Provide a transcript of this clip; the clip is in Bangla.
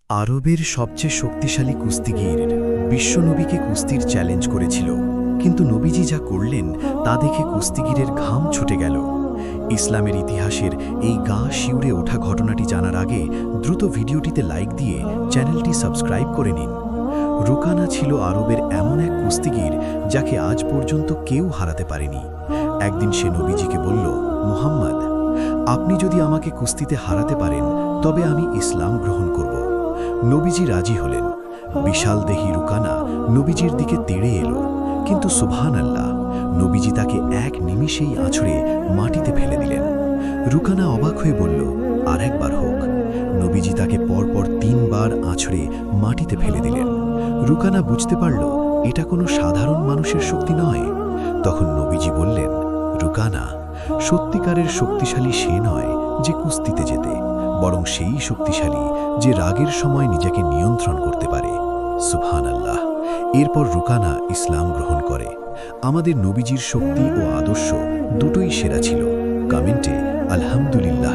আরবের সবচেয়ে শক্তিশালী কুস্তিগির বিশ্বনবীকে কুস্তির চ্যালেঞ্জ করেছিল, কিন্তু নবীজি যা করলেন তা দেখে কুস্তিগিরের ঘাম ছুটে গেল। ইসলামের ইতিহাসের এই গা শিউরে ওঠা ঘটনাটি জানার আগে দ্রুত ভিডিওটিতে লাইক দিয়ে চ্যানেলটি সাবস্ক্রাইব করে নিন। রুকানা ছিল আরবের এমন এক কুস্তিগির যাকে আজ পর্যন্ত কেউ হারাতে পারেনি। একদিন সে নবীজিকে বলল, মুহাম্মদ, আপনি যদি আমাকে কুস্তিতে হারাতে পারেন তবে আমি ইসলাম গ্রহণ করব। নবীজি রাজি হলেন। বিশাল দেহি রুকানা নবীজির দিকে তেড়ে এলো, কিন্তু সুবহানাল্লাহ, নবীজি তাকে এক নিমিষেই আছড়ে মাটিতে ফেলে দিলেন। রুকানা অবাক হয়ে বলল, আর একবার হোক। নবীজি তাকে পরপর 3 বার আছড়ে মাটিতে ফেলে দিলেন। রুকানা বুঝতে পারল এটা কোনো সাধারণ মানুষের শক্তি নয়। তখন নবীজি বললেন, রুকানা, সত্যিকারের শক্তিশালী সে নয় যে কুস্তিতে জেতে, বরং সেই শক্তিশালী যে রাগের সময় নিজেকে নিয়ন্ত্রণ করতে পারে। সুবহানাল্লাহ। এরপর রুকানা ইসলাম গ্রহণ করে। আমাদের নবীজির শক্তি ও আদর্শ দুটোই সেরা ছিল। কমেন্টে আলহামদুলিল্লাহ